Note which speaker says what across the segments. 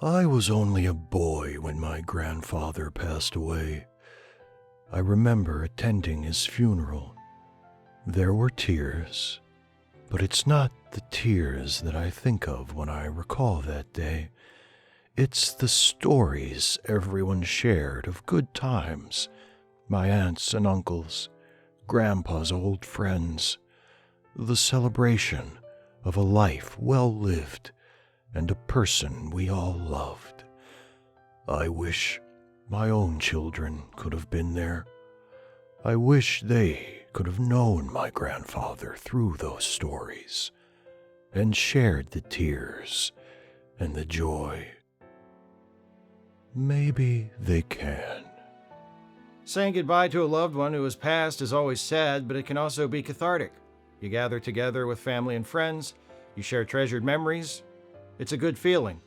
Speaker 1: I was only a boy when my grandfather passed away. I remember attending his funeral. There were tears, but it's not the tears that I think of when I recall that day. It's the stories everyone shared of good times, my aunts and uncles, Grandpa's old friends, the celebration of a life well lived and a person we all loved. I wish my own children could have been there. I wish they could have known my grandfather through those stories and shared the tears and the joy. Maybe they can.
Speaker 2: Saying goodbye to a loved one who has passed is always sad, but it can also be cathartic. You gather together with family and friends, you share treasured memories. It's a good feeling.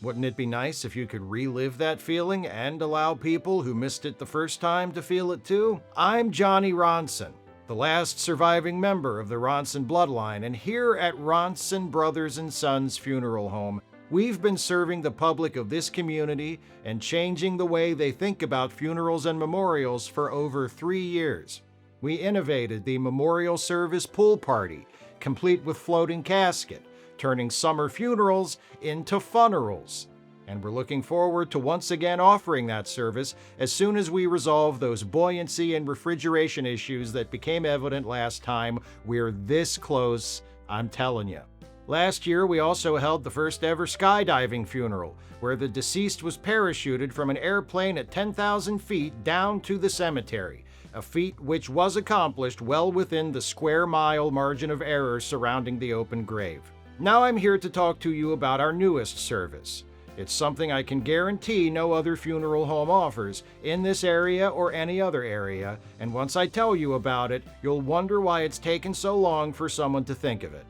Speaker 2: Wouldn't it be nice if you could relive that feeling and allow people who missed it the first time to feel it too? I'm Johnny Ronson, the last surviving member of the Ronson bloodline, and here at Ronson Brothers and Sons Funeral Home, we've been serving the public of this community and changing the way they think about funerals and memorials for over 3 years. We innovated the memorial service pool party, complete with floating casket, turning summer funerals into funerals. And we're looking forward to once again offering that service as soon as we resolve those buoyancy and refrigeration issues that became evident last time. We're this close, I'm telling you. Last year, we also held the first ever skydiving funeral, where the deceased was parachuted from an airplane at 10,000 feet down to the cemetery, a feat which was accomplished well within the square mile margin of error surrounding the open grave. Now I'm here to talk to you about our newest service. It's something I can guarantee no other funeral home offers in this area or any other area, and once I tell you about it, you'll wonder why it's taken so long for someone to think of it.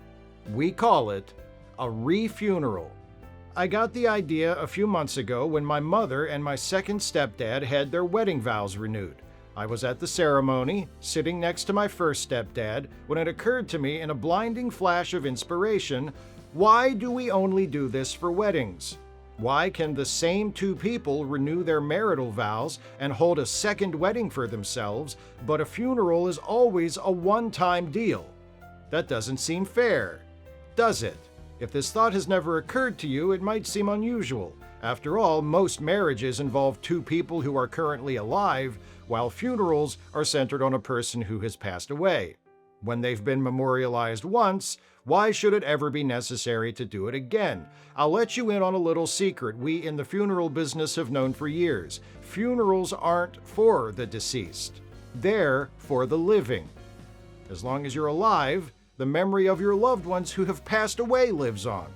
Speaker 2: We call it a refuneral. I got the idea a few months ago when my mother and my second stepdad had their wedding vows renewed. I was at the ceremony, sitting next to my first stepdad, when it occurred to me in a blinding flash of inspiration, why do we only do this for weddings? Why can the same two people renew their marital vows and hold a second wedding for themselves, but a funeral is always a one-time deal? That doesn't seem fair, does it? If this thought has never occurred to you, it might seem unusual. After all, most marriages involve two people who are currently alive, while funerals are centered on a person who has passed away. When they've been memorialized once, why should it ever be necessary to do it again? I'll let you in on a little secret we in the funeral business have known for years. Funerals aren't for the deceased. They're for the living. As long as you're alive, the memory of your loved ones who have passed away lives on.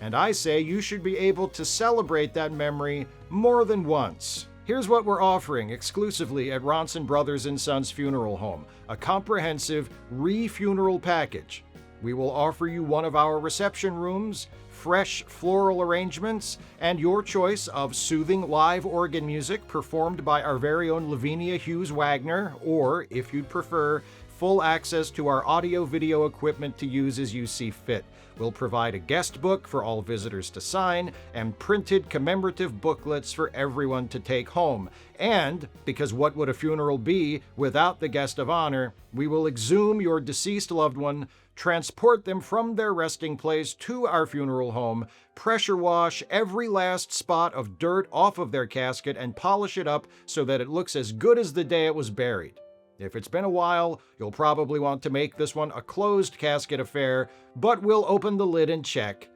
Speaker 2: And I say you should be able to celebrate that memory more than once. Here's what we're offering exclusively at Ronson Brothers and Sons Funeral Home, a comprehensive re-funeral package. We will offer you one of our reception rooms, fresh floral arrangements, and your choice of soothing live organ music performed by our very own Lavinia Hughes Wagner, or, if you'd prefer, full access to our audio-video equipment to use as you see fit. We'll provide a guest book for all visitors to sign and printed commemorative booklets for everyone to take home. And, because what would a funeral be without the guest of honor, we will exhume your deceased loved one, transport them from their resting place to our funeral home, pressure wash every last spot of dirt off of their casket, and polish it up so that it looks as good as the day it was buried. If it's been a while, you'll probably want to make this one a closed casket affair, but we'll open the lid and check,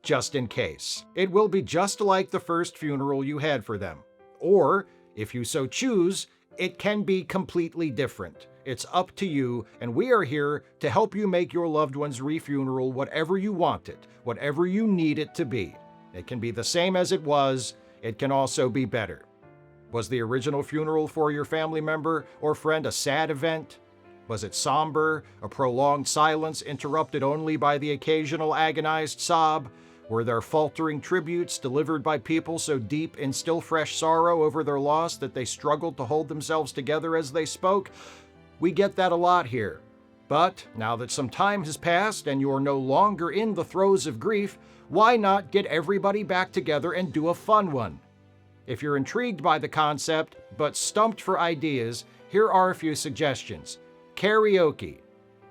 Speaker 2: just in case. It will be just like the first funeral you had for them. Or, if you so choose, it can be completely different. It's up to you, and we are here to help you make your loved one's refuneral whatever you want it, whatever you need it to be. It can be the same as it was. It can also be better. Was the original funeral for your family member or friend a sad event? Was it somber, a prolonged silence interrupted only by the occasional agonized sob? Were there faltering tributes delivered by people so deep in still fresh sorrow over their loss that they struggled to hold themselves together as they spoke? We get that a lot here. But now that some time has passed and you're no longer in the throes of grief, Why not get everybody back together and do a fun one? If you're intrigued by the concept, but stumped for ideas, here are a few suggestions. Karaoke.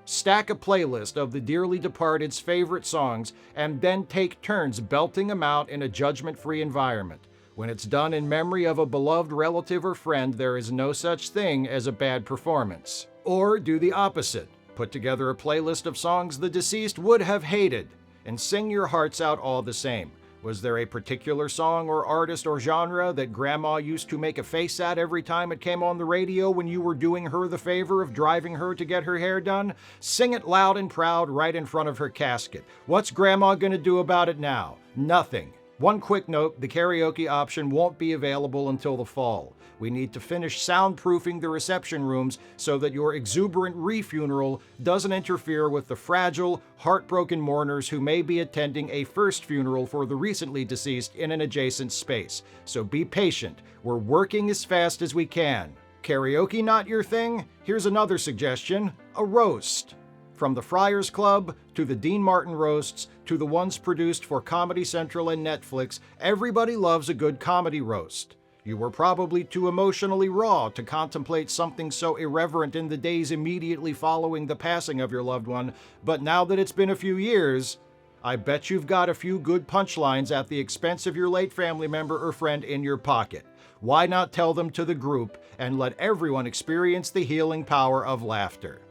Speaker 2: Stack a playlist of the dearly departed's favorite songs and then take turns belting them out in a judgment-free environment. When it's done in memory of a beloved relative or friend, there is no such thing as a bad performance. Or do the opposite. Put together a playlist of songs the deceased would have hated and sing your hearts out all the same. Was there a particular song or artist or genre that Grandma used to make a face at every time it came on the radio when you were doing her the favor of driving her to get her hair done? Sing it loud and proud right in front of her casket. What's Grandma gonna do about it now? Nothing. One quick note, the karaoke option won't be available until the fall. We need to finish soundproofing the reception rooms so that your exuberant refuneral doesn't interfere with the fragile, heartbroken mourners who may be attending a first funeral for the recently deceased in an adjacent space. So be patient. We're working as fast as we can. Karaoke not your thing? Here's another suggestion: a roast. From the Friars Club, to the Dean Martin roasts, to the ones produced for Comedy Central and Netflix, everybody loves a good comedy roast. You were probably too emotionally raw to contemplate something so irreverent in the days immediately following the passing of your loved one, but now that it's been a few years, I bet you've got a few good punchlines at the expense of your late family member or friend in your pocket. Why not tell them to the group and let everyone experience the healing power of laughter?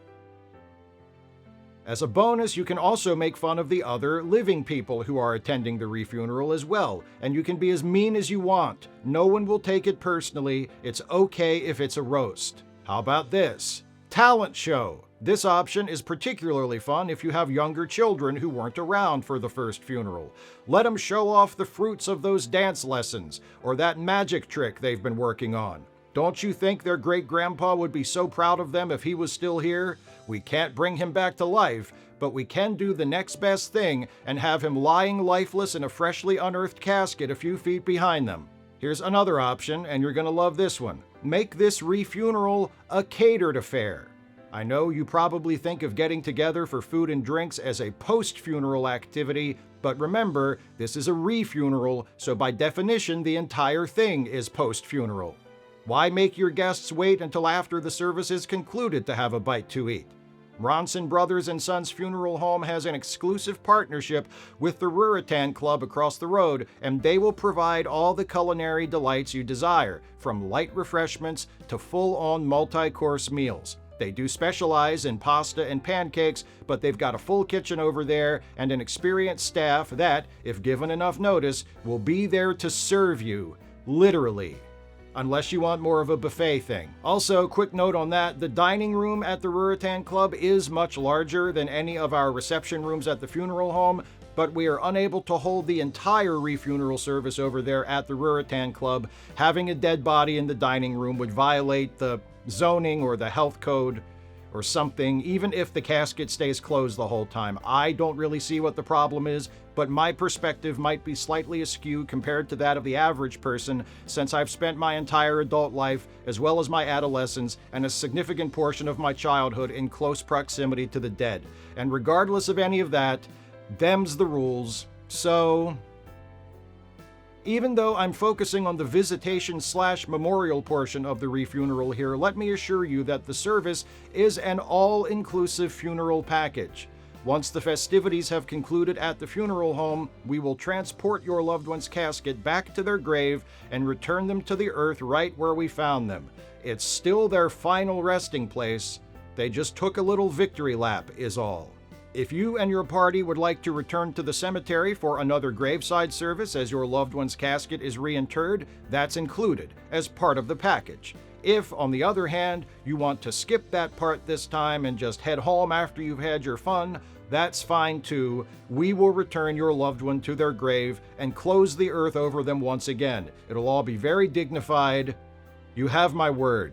Speaker 2: As a bonus, you can also make fun of the other living people who are attending the refuneral as well, and you can be as mean as you want. No one will take it personally. It's okay if it's a roast. How about this? Talent show. This option is particularly fun if you have younger children who weren't around for the first funeral. Let them show off the fruits of those dance lessons or that magic trick they've been working on. Don't you think their great-grandpa would be so proud of them if he was still here? We can't bring him back to life, but we can do the next best thing and have him lying lifeless in a freshly unearthed casket a few feet behind them. Here's another option, and you're gonna love this one. Make this refuneral a catered affair. I know you probably think of getting together for food and drinks as a post-funeral activity, but remember, this is a refuneral, so by definition, the entire thing is post-funeral. Why make your guests wait until after the service is concluded to have a bite to eat? Ronson Brothers and Sons Funeral Home has an exclusive partnership with the Reinterment Club across the road, and they will provide all the culinary delights you desire, from light refreshments to full-on multi-course meals. They do specialize in pasta and pancakes, but they've got a full kitchen over there and an experienced staff that, if given enough notice, will be there to serve you, literally. Unless you want more of a buffet thing. Also, quick note on that, the dining room at the Reinterment Club is much larger than any of our reception rooms at the funeral home, but we are unable to hold the entire refuneral service over there at the Reinterment Club. Having a dead body in the dining room would violate the zoning or the health code or something, even if the casket stays closed the whole time. I don't really see what the problem is, but my perspective might be slightly askew compared to that of the average person, since I've spent my entire adult life, as well as my adolescence, and a significant portion of my childhood in close proximity to the dead. And regardless of any of that, them's the rules. So, even though I'm focusing on the visitation/memorial portion of the refuneral here, let me assure you that the service is an all-inclusive funeral package. Once the festivities have concluded at the funeral home, we will transport your loved one's casket back to their grave and return them to the earth right where we found them. It's still their final resting place. They just took a little victory lap, is all. If you and your party would like to return to the cemetery for another graveside service as your loved one's casket is reinterred, that's included as part of the package. If, on the other hand, you want to skip that part this time and just head home after you've had your fun, that's fine too. We will return your loved one to their grave and close the earth over them once again. It'll all be very dignified. You have my word.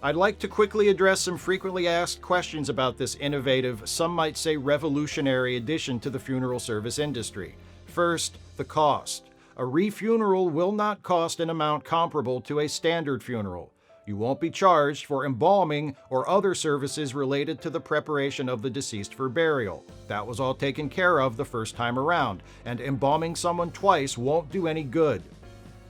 Speaker 2: I'd like to quickly address some frequently asked questions about this innovative, some might say revolutionary addition to the funeral service industry. First, the cost. A refuneral will not cost an amount comparable to a standard funeral. You won't be charged for embalming or other services related to the preparation of the deceased for burial. That was all taken care of the first time around, and embalming someone twice won't do any good.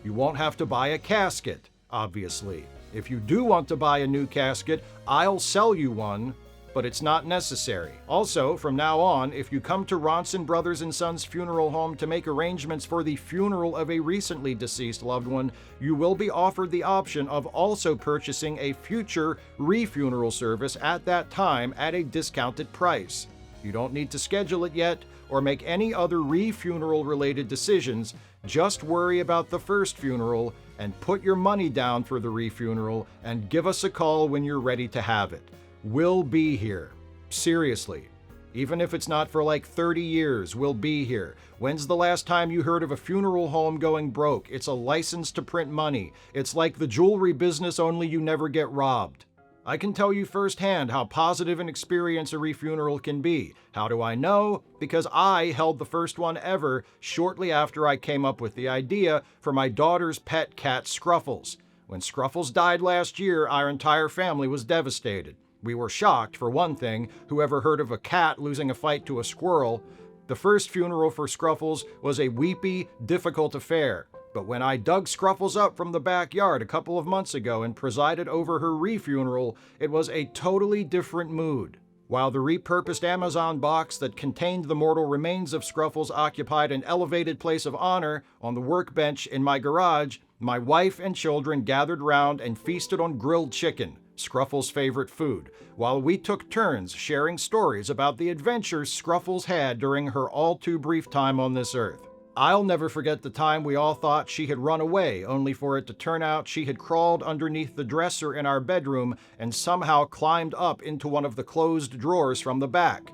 Speaker 2: You won't have to buy a casket, obviously. If you do want to buy a new casket, I'll sell you one, but it's not necessary. Also, from now on, if you come to Ronson Brothers & Sons Funeral Home to make arrangements for the funeral of a recently deceased loved one, you will be offered the option of also purchasing a future refuneral service at that time at a discounted price. You don't need to schedule it yet or make any other refuneral related decisions. Just worry about the first funeral and put your money down for the refuneral and give us a call when you're ready to have it. We'll be here. Seriously. Even if it's not for like 30 years, we'll be here. When's the last time you heard of a funeral home going broke? It's a license to print money. It's like the jewelry business, only you never get robbed. I can tell you firsthand how positive an experience a refuneral can be. How do I know? Because I held the first one ever shortly after I came up with the idea for my daughter's pet cat, Scruffles. When Scruffles died last year, our entire family was devastated. We were shocked, for one thing. Who ever heard of a cat losing a fight to a squirrel? The first funeral for Scruffles was a weepy, difficult affair. But when I dug Scruffles up from the backyard a couple of months ago and presided over her refuneral, it was a totally different mood. While the repurposed Amazon box that contained the mortal remains of Scruffles occupied an elevated place of honor on the workbench in my garage, my wife and children gathered round and feasted on grilled chicken, Scruffles' favorite food, while we took turns sharing stories about the adventures Scruffles had during her all-too-brief time on this earth. I'll never forget the time we all thought she had run away, only for it to turn out she had crawled underneath the dresser in our bedroom and somehow climbed up into one of the closed drawers from the back.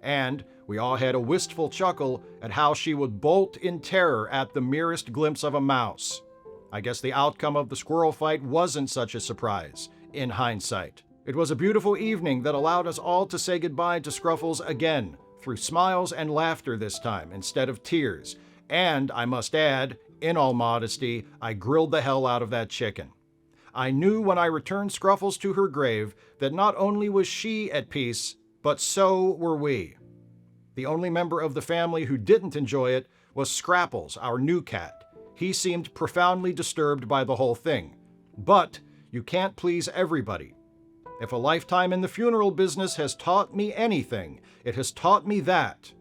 Speaker 2: And we all had a wistful chuckle at how she would bolt in terror at the merest glimpse of a mouse. I guess the outcome of the squirrel fight wasn't such a surprise, in hindsight. It was a beautiful evening that allowed us all to say goodbye to Scruffles again, through smiles and laughter this time, instead of tears. And, I must add, in all modesty, I grilled the hell out of that chicken. I knew when I returned Scruffles to her grave that not only was she at peace, but so were we. The only member of the family who didn't enjoy it was Scrapples, our new cat. He seemed profoundly disturbed by the whole thing. But you can't please everybody. If a lifetime in the funeral business has taught me anything, it has taught me that.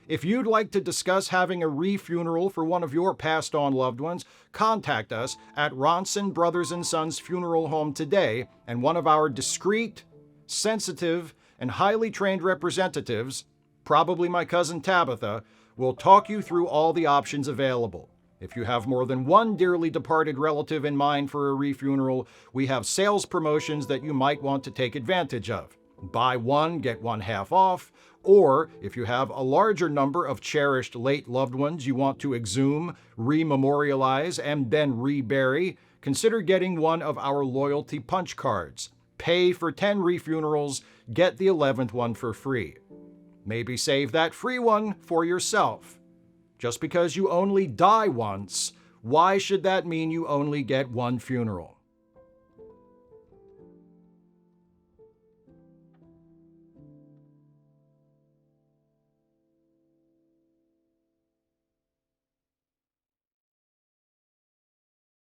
Speaker 2: If you'd like to discuss having a refuneral for one of your passed-on loved ones, contact us at Ronson Brothers & Sons Funeral Home today, and one of our discreet, sensitive, and highly trained representatives, probably my cousin Tabitha, will talk you through all the options available. If you have more than one dearly departed relative in mind for a refuneral, we have sales promotions that you might want to take advantage of. Buy one, get one half off, or if you have a larger number of cherished late loved ones you want to exhume, rememorialize, and then rebury, consider getting one of our loyalty punch cards. Pay for 10 refunerals, get the 11th one for free. Maybe save that free one for yourself. Just because you only die once, why should that mean you only get one funeral?